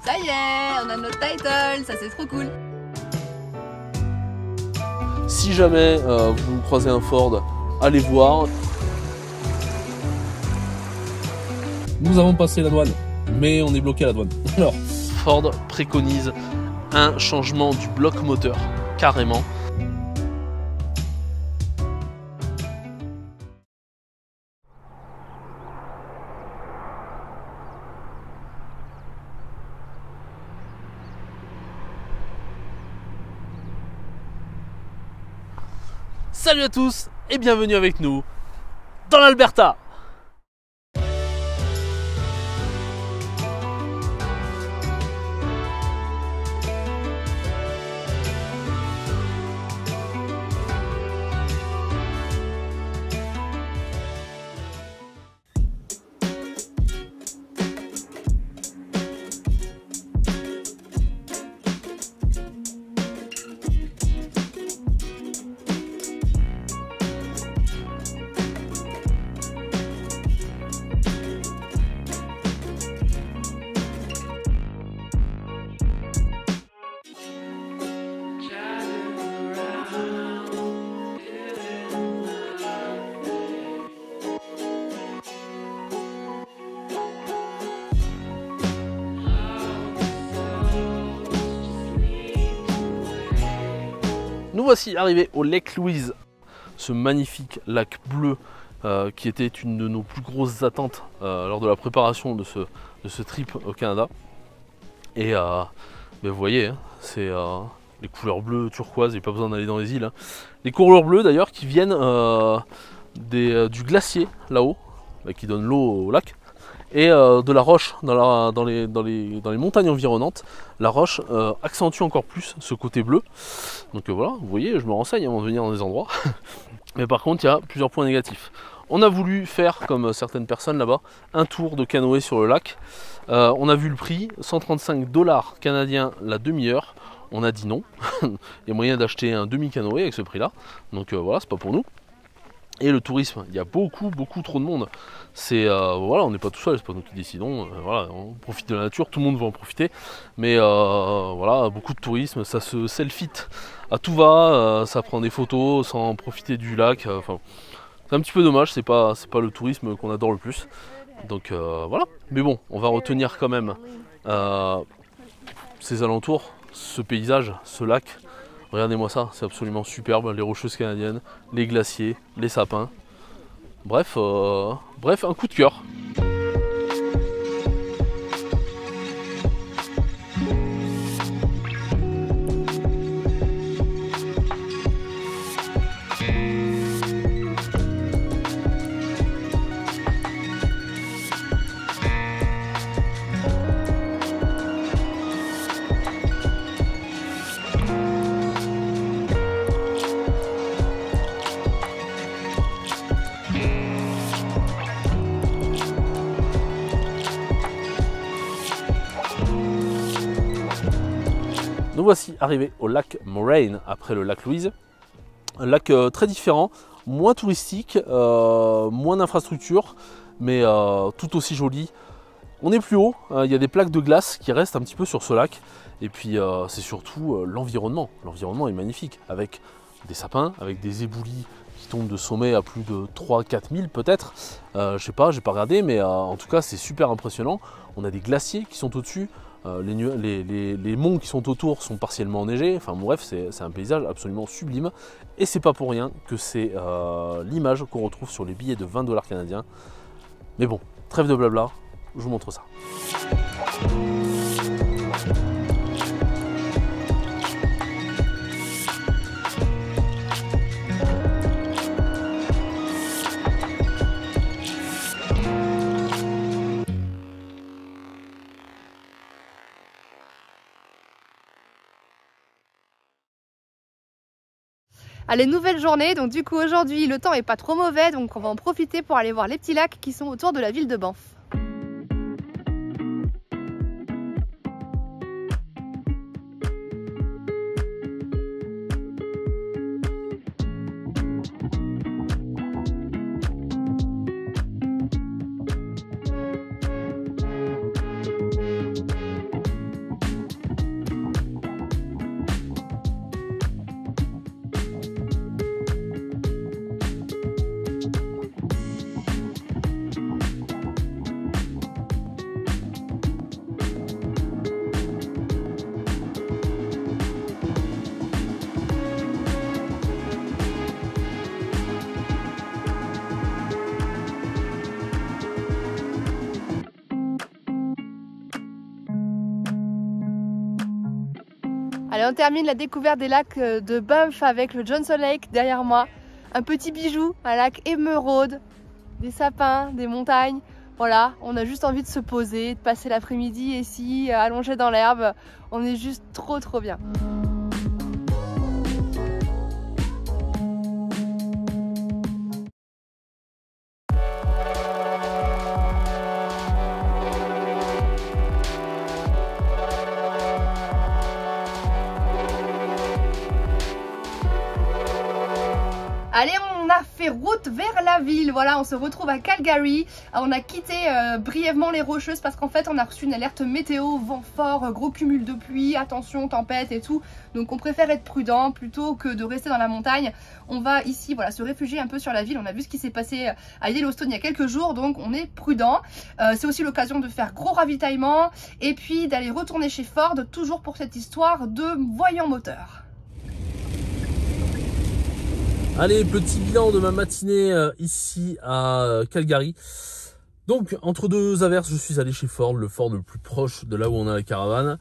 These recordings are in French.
Ça y est, on a notre title, ça c'est trop cool. Si jamais vous croisez un Ford, allez voir. Nous avons passé la douane, mais on est bloqué à la douane. Alors, Ford préconise un changement du bloc moteur, carrément. Salut à tous et bienvenue avec nous dans l'Alberta. Nous voici arrivés au Lake Louise, ce magnifique lac bleu qui était une de nos plus grosses attentes lors de la préparation de ce trip au Canada. Et vous voyez, hein, c'est les couleurs bleues, turquoise, il n'y a pas besoin d'aller dans les îles. Hein. Les couleurs bleues d'ailleurs qui viennent du glacier là-haut, qui donne l'eau au lac. Et de la roche dans les montagnes environnantes, la roche accentue encore plus ce côté bleu. Donc voilà, vous voyez, je me renseigne avant de venir dans des endroits. Mais par contre, il y a plusieurs points négatifs. On a voulu faire, comme certaines personnes là-bas, un tour de canoë sur le lac. On a vu le prix, 135 $ canadiens la demi-heure. On a dit non. Il y a moyen d'acheter un demi-canoë avec ce prix-là. Donc voilà, c'est pas pour nous. Et le tourisme, il y a beaucoup trop de monde. C'est voilà, on n'est pas tout seul, c'est pas nous qui décidons. Voilà, on profite de la nature, tout le monde va en profiter. Mais voilà, beaucoup de tourisme, ça se selfie à tout va, ça prend des photos sans profiter du lac. Enfin, c'est un petit peu dommage, c'est pas le tourisme qu'on adore le plus. Donc voilà. Mais bon, on va retenir quand même ces alentours, ce paysage, ce lac. Regardez-moi ça, c'est absolument superbe, les rocheuses canadiennes, les glaciers, les sapins. Bref, un coup de cœur. Nous voici arrivés au lac Moraine après le lac Louise. Un lac très différent, moins touristique, moins d'infrastructures, mais tout aussi joli. On est plus haut, il y a des plaques de glace qui restent un petit peu sur ce lac. Et puis c'est surtout l'environnement. L'environnement est magnifique, avec des sapins, avec des éboulis qui tombent de sommet à plus de 3-4 000 peut-être. Je sais pas, j'ai pas regardé, mais en tout cas c'est super impressionnant. On a des glaciers qui sont au-dessus. Les monts qui sont autour sont partiellement enneigés, enfin bon, bref, c'est un paysage absolument sublime. Et c'est pas pour rien que c'est l'image qu'on retrouve sur les billets de 20 $ canadiens. Mais bon, trêve de blabla, je vous montre ça. Allez, nouvelle journée, donc du coup aujourd'hui le temps est pas trop mauvais, donc on va en profiter pour aller voir les petits lacs qui sont autour de la ville de Banff. Allez, on termine la découverte des lacs de Banff avec le Johnson Lake derrière moi. Un petit bijou, un lac émeraude, des sapins, des montagnes. Voilà, on a juste envie de se poser, de passer l'après-midi ici, allongé dans l'herbe. On est juste trop bien. Allez, on a fait route vers la ville, voilà, on se retrouve à Calgary. On a quitté brièvement les Rocheuses parce qu'en fait on a reçu une alerte météo, vent fort, gros cumul de pluie, attention, tempête et tout. Donc on préfère être prudent plutôt que de rester dans la montagne. On va ici, voilà, se réfugier un peu sur la ville. On a vu ce qui s'est passé à Yellowstone il y a quelques jours, donc on est prudent. C'est aussi l'occasion de faire gros ravitaillement et puis d'aller retourner chez Ford, toujours pour cette histoire de voyant moteur. Allez, petit bilan de ma matinée ici à Calgary. Donc, entre deux averses, je suis allé chez Ford, le Ford le plus proche de là où on a la caravane.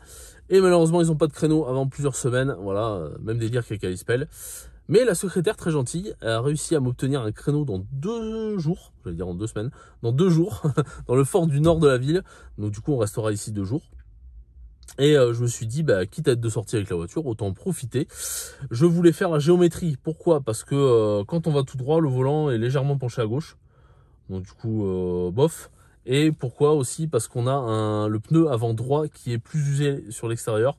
Et malheureusement, ils n'ont pas de créneau avant plusieurs semaines. Voilà, même délire qu'à Kalispell. Mais la secrétaire, très gentille, a réussi à m'obtenir un créneau dans 2 jours. J'allais dire en 2 semaines. Dans 2 jours, dans le Ford du nord de la ville. Donc du coup, on restera ici 2 jours. Et je me suis dit, bah, quitte à être de sortie avec la voiture, autant en profiter. Je voulais faire la géométrie. Pourquoi? Parce que quand on va tout droit, le volant est légèrement penché à gauche. Donc du coup, bof. Et pourquoi aussi? Parce qu'on a le pneu avant droit qui est plus usé sur l'extérieur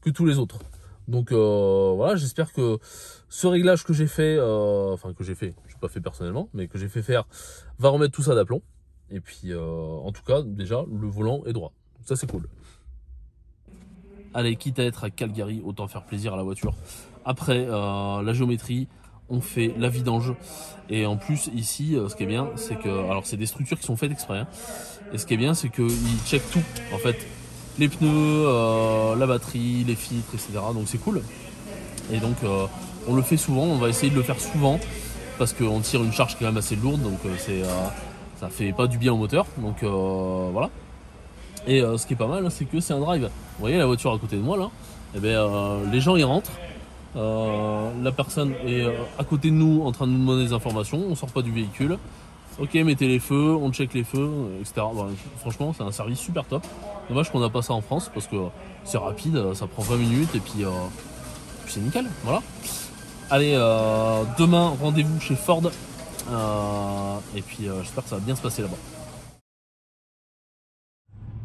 que tous les autres. Donc voilà, j'espère que ce réglage que j'ai fait, enfin que j'ai fait, je n'ai pas fait personnellement, mais que j'ai fait faire, va remettre tout ça d'aplomb. Et puis en tout cas, déjà, le volant est droit. Ça c'est cool. Allez, quitte à être à Calgary, autant faire plaisir à la voiture. Après la géométrie, on fait la vidange. Et en plus, ici, ce qui est bien, c'est que... Alors, c'est des structures qui sont faites exprès. Hein, et ce qui est bien, c'est qu'ils checkent tout, en fait. Les pneus, la batterie, les filtres, etc. Donc, c'est cool. Et donc, on le fait souvent. On va essayer de le faire souvent. Parce qu'on tire une charge quand même assez lourde. Donc, ça fait pas du bien au moteur. Donc, voilà. Et ce qui est pas mal, c'est que c'est un drive. Vous voyez la voiture à côté de moi là, et bien, les gens y rentrent. La personne est à côté de nous en train de nous demander des informations. On sort pas du véhicule. Ok, mettez les feux, on check les feux, etc. Bon, franchement, c'est un service super top. Dommage qu'on n'a pas ça en France parce que c'est rapide, ça prend 20 minutes et puis c'est nickel. Voilà. Allez, demain, rendez-vous chez Ford. Et puis j'espère que ça va bien se passer là-bas.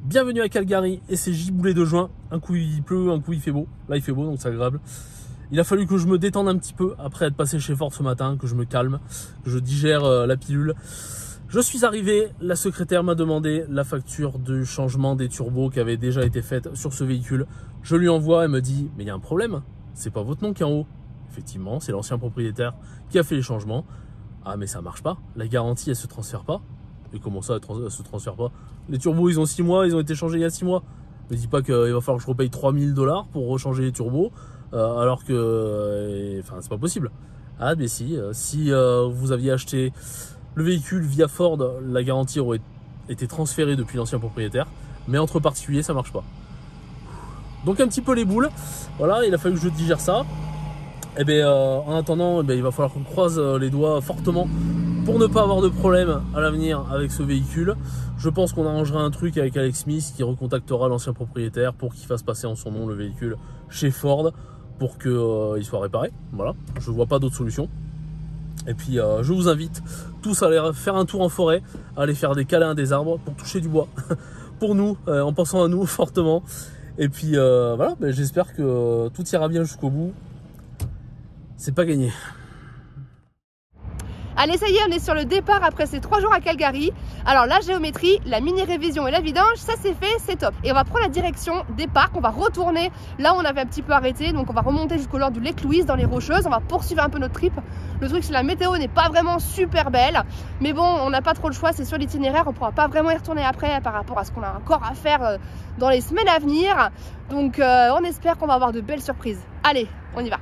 Bienvenue à Calgary et c'est giboulé de juin. Un coup il pleut, un coup il fait beau. Là il fait beau donc c'est agréable. Il a fallu que je me détende un petit peu après être passé chez Ford ce matin, que je me calme, que je digère la pilule. Je suis arrivé, la secrétaire m'a demandé la facture du changement des turbos qui avait déjà été faite sur ce véhicule. Je lui envoie, elle me dit mais il y a un problème, c'est pas votre nom qui est en haut. Effectivement, c'est l'ancien propriétaire qui a fait les changements. Ah mais ça marche pas, la garantie elle se transfère pas. Et comment ça, elle se transfère pas? Les turbos, ils ont 6 mois, ils ont été changés il y a 6 mois. Ne dis pas qu'il va falloir que je repaye 3000 $ pour rechanger les turbos, alors que... Enfin, c'est pas possible. Ah, mais si, si vous aviez acheté le véhicule via Ford, la garantie aurait été transférée depuis l'ancien propriétaire, mais entre particuliers, ça marche pas. Donc un petit peu les boules. Voilà, il a fallu que je digère ça. Et bien, en attendant, il va falloir qu'on croise les doigts fortement pour ne pas avoir de problème à l'avenir avec ce véhicule. Je pense qu'on arrangera un truc avec Alex Smith qui recontactera l'ancien propriétaire pour qu'il fasse passer en son nom le véhicule chez Ford pour qu'il soit réparé. Voilà, je vois pas d'autre solution. Et puis je vous invite tous à aller faire un tour en forêt, à aller faire des câlins à des arbres pour toucher du bois. Pour nous, en pensant à nous fortement. Et puis voilà, j'espère que tout ira bien jusqu'au bout. C'est pas gagné. Allez, ça y est, on est sur le départ après ces 3 jours à Calgary. Alors la géométrie, la mini-révision et la vidange, ça c'est fait, c'est top. Et on va prendre la direction des parcs, on va retourner là où on avait un petit peu arrêté. Donc on va remonter jusqu'au nord du Lake Louise dans les Rocheuses, on va poursuivre un peu notre trip. Le truc c'est que la météo n'est pas vraiment super belle. Mais bon, on n'a pas trop le choix, c'est sur l'itinéraire, on pourra pas vraiment y retourner après par rapport à ce qu'on a encore à faire dans les semaines à venir. Donc on espère qu'on va avoir de belles surprises. Allez, on y va.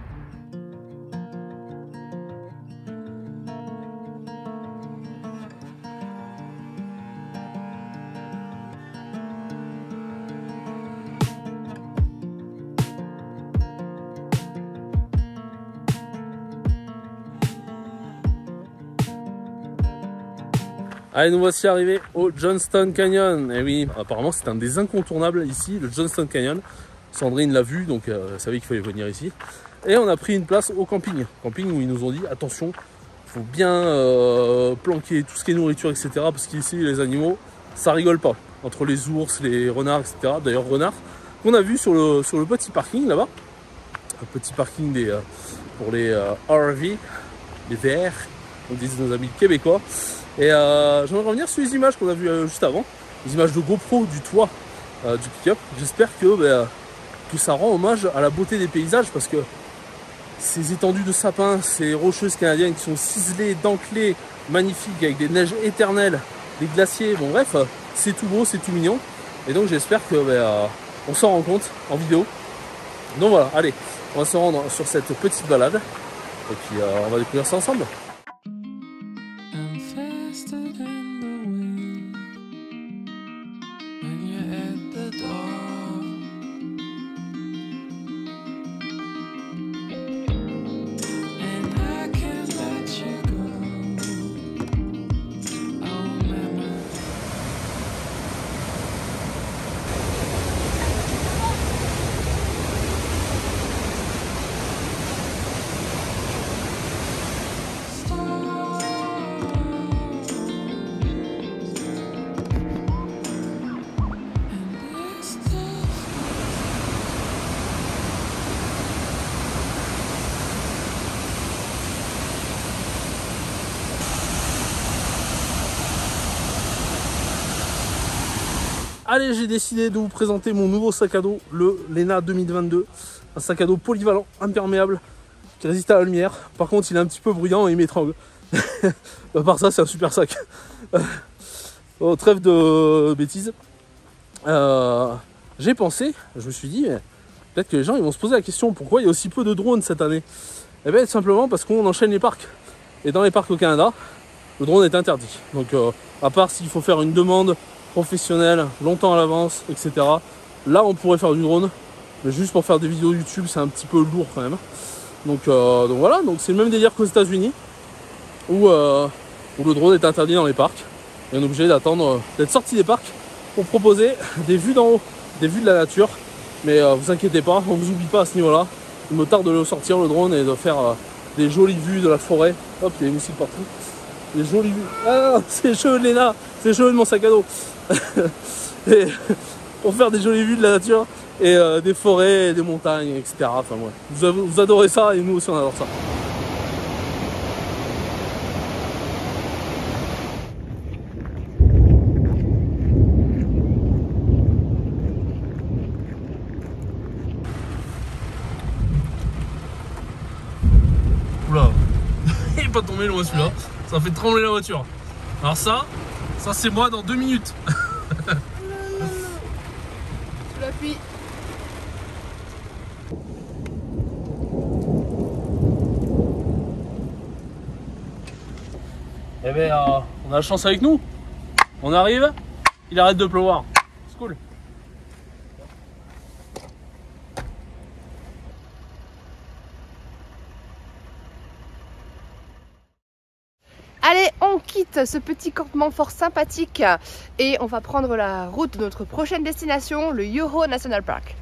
Allez, nous voici arrivés au Johnston Canyon. Et oui, apparemment c'est un des incontournables ici, le Johnston Canyon. Sandrine l'a vu, donc elle savait qu'il fallait venir ici. Et on a pris une place au camping. Camping où ils nous ont dit, attention, il faut bien planquer tout ce qui est nourriture, etc. Parce qu'ici, les animaux, ça rigole pas. Entre les ours, les renards, etc. D'ailleurs, renards qu'on a vu sur le petit parking là-bas. Un petit parking pour les RV, les VR, on disent nos amis québécois. Et j'aimerais revenir sur les images qu'on a vues juste avant. Les images de GoPro du toit du pick-up. J'espère que ça rend hommage à la beauté des paysages parce que ces étendues de sapins, ces rocheuses canadiennes qui sont ciselées, dentelées, magnifiques avec des neiges éternelles, des glaciers, bon bref, c'est tout beau, c'est tout mignon. Et donc j'espère que on s'en rend compte en vidéo. Donc voilà, allez, on va se rendre sur cette petite balade et puis on va découvrir ça ensemble. Allez, j'ai décidé de vous présenter mon nouveau sac à dos, le Lena 2022. Un sac à dos polyvalent, imperméable, qui résiste à la lumière. Par contre, il est un petit peu bruyant et il m'étrangle. À part ça, c'est un super sac. Oh, trêve de bêtises. J'ai pensé, je me suis dit, peut-être que les gens ils vont se poser la question, pourquoi il y a aussi peu de drones cette année? Eh bien, simplement parce qu'on enchaîne les parcs. Et dans les parcs au Canada, le drone est interdit. Donc, à part s'il faut faire une demande professionnel, longtemps à l'avance, etc. Là, on pourrait faire du drone, mais juste pour faire des vidéos YouTube, c'est un petit peu lourd quand même. Donc voilà, donc c'est le même délire qu'aux États-Unis, où le drone est interdit dans les parcs. Et on est obligé d'attendre d'être sorti des parcs pour proposer des vues d'en haut, des vues de la nature. Mais vous inquiétez pas, on vous oublie pas à ce niveau-là. Il me tarde de le sortir le drone et de faire des jolies vues de la forêt. Hop, il y a des moustiques partout. Des jolies vues. Ah, c'est chaud, Léna, c'est chaud de mon sac à dos. Et pour faire des jolies vues de la nature et des forêts, des montagnes, etc. Enfin ouais, vous adorez ça et nous aussi on adore ça. Oula, il n'est pas tombé loin celui-là, ça fait trembler la voiture. Alors ça c'est moi dans 2 minutes. Sous la pluie. Eh bien, on a la chance avec nous. On arrive, il arrête de pleuvoir. C'est cool. Allez, on quitte ce petit campement fort sympathique et on va prendre la route de notre prochaine destination, le Yoho National Park.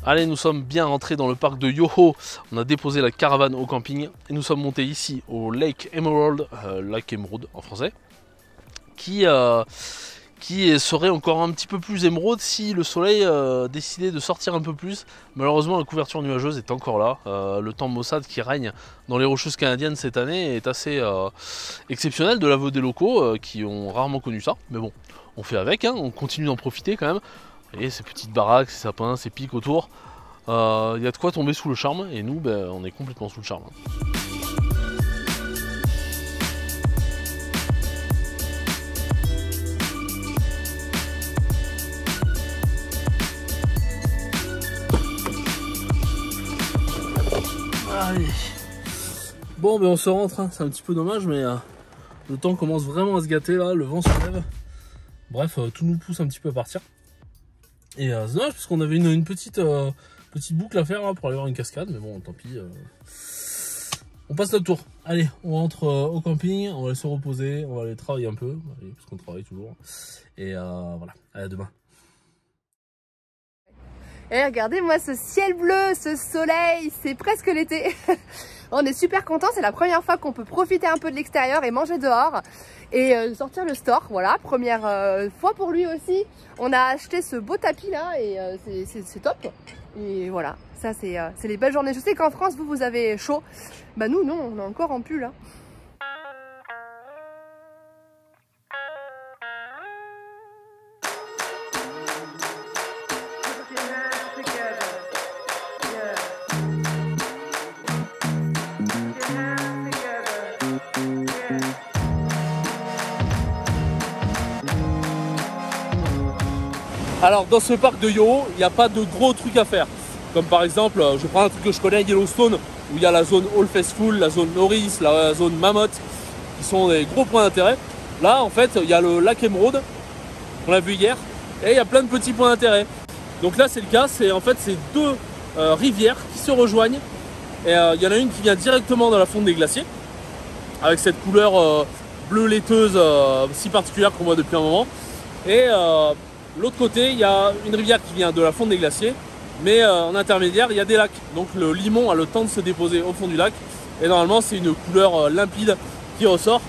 Allez, nous sommes bien rentrés dans le parc de Yoho. On a déposé la caravane au camping et nous sommes montés ici au Lake Emerald, lac émeraude en français, qui serait encore un petit peu plus émeraude si le soleil décidait de sortir un peu plus. Malheureusement, la couverture nuageuse est encore là. Le temps maussade qui règne dans les Rocheuses canadiennes cette année est assez exceptionnel de l'aveu des locaux qui ont rarement connu ça. Mais bon, on fait avec, hein, on continue d'en profiter quand même. Et ces petites baraques, ces sapins, ces pics autour, y a de quoi tomber sous le charme et nous ben, on est complètement sous le charme. Allez. Bon ben on se rentre, hein. C'est un petit peu dommage mais le temps commence vraiment à se gâter là, le vent se lève. Bref, tout nous pousse un petit peu à partir. Et c'est dommage parce qu'on avait une petite boucle à faire là, pour aller voir une cascade, mais bon tant pis. On passe notre tour. Allez, on rentre au camping, on va aller se reposer, on va aller travailler un peu, parce qu'on travaille toujours. Et voilà, allez, à demain. Et regardez-moi ce ciel bleu, ce soleil, c'est presque l'été. On est super contents, c'est la première fois qu'on peut profiter un peu de l'extérieur et manger dehors et sortir le store. Voilà, première fois pour lui aussi. On a acheté ce beau tapis là et c'est top. Et voilà, ça c'est les belles journées. Je sais qu'en France, vous avez chaud. Bah nous, non, on est encore en pull là. Alors dans ce parc de Yoho, il n'y a pas de gros trucs à faire. Comme par exemple, je prends un truc que je connais, Yellowstone, où il y a la zone All Festival, la zone Norris, la zone Mammoth, qui sont des gros points d'intérêt. Là en fait, il y a le lac Emerald, on l'a vu hier, et il y a plein de petits points d'intérêt. Donc là c'est le cas, c'est en fait ces deux rivières qui se rejoignent. Et il y en a une qui vient directement dans la fonte des glaciers, avec cette couleur bleue laiteuse si particulière qu'on voit depuis un moment. Et l'autre côté, il y a une rivière qui vient de la fonte des glaciers, mais en intermédiaire, il y a des lacs. Donc le limon a le temps de se déposer au fond du lac, et normalement c'est une couleur limpide qui ressort.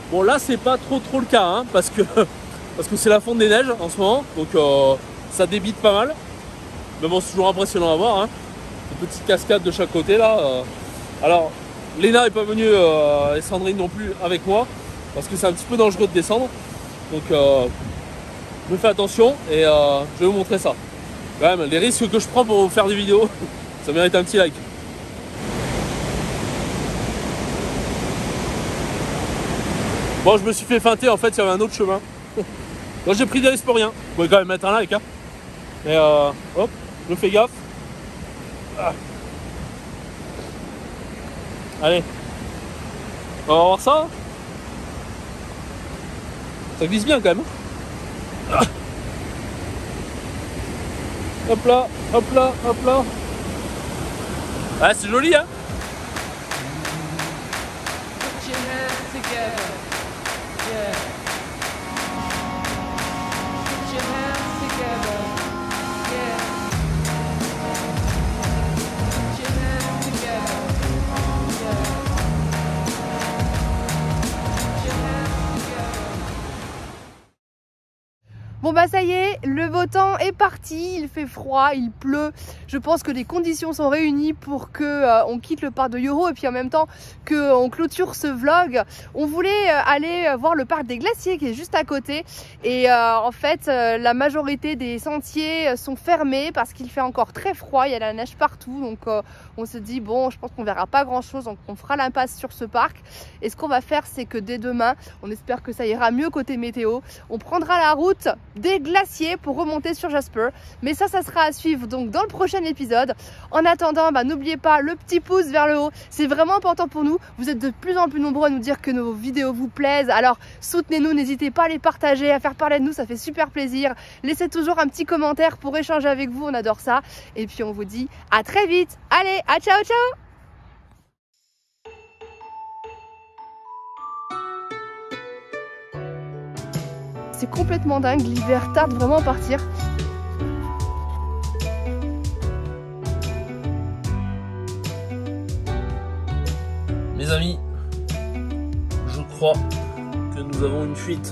Bon là c'est pas trop le cas, hein, parce que c'est la fonte des neiges en ce moment, donc ça débite pas mal. Mais bon, c'est toujours impressionnant à voir, hein. Des petites cascades de chaque côté là. Alors Léna n'est pas venue et Sandrine non plus avec moi, parce que c'est un petit peu dangereux de descendre. Donc je fais attention et je vais vous montrer ça. Quand même, les risques que je prends pour vous faire des vidéos, ça mérite un petit like. Bon, je me suis fait feinter, en fait, il y avait un autre chemin. Donc j'ai pris des risques pour rien. Vous pouvez quand même mettre un like, hein. Et hop, je fais gaffe. Ah. Allez. On va voir ça. Ça glisse bien quand même. Ah. Hop là, hop là, hop là. Ah, c'est joli, hein. Bon bah ça y est, le beau temps est parti, il fait froid, il pleut. Je pense que les conditions sont réunies pour que on quitte le parc de Yoho et puis en même temps qu'on clôture ce vlog. On voulait aller voir le parc des glaciers qui est juste à côté et en fait la majorité des sentiers sont fermés parce qu'il fait encore très froid, il y a la neige partout, donc on se dit bon, je pense qu'on verra pas grand chose, donc on fera l'impasse sur ce parc. Et ce qu'on va faire, c'est que dès demain, on espère que ça ira mieux côté météo, on prendra la route des glaciers pour remonter sur Jasper, mais ça sera à suivre donc dans le prochain épisode. En attendant, bah, n'oubliez pas le petit pouce vers le haut, c'est vraiment important pour nous. Vous êtes de plus en plus nombreux à nous dire que nos vidéos vous plaisent, alors soutenez-nous, n'hésitez pas à les partager, à faire parler de nous, ça fait super plaisir. Laissez toujours un petit commentaire pour échanger avec vous, on adore ça. Et puis on vous dit à très vite, allez, à ciao ciao. C'est complètement dingue, l'hiver tarde vraiment à partir. Mes amis, je crois que nous avons une fuite.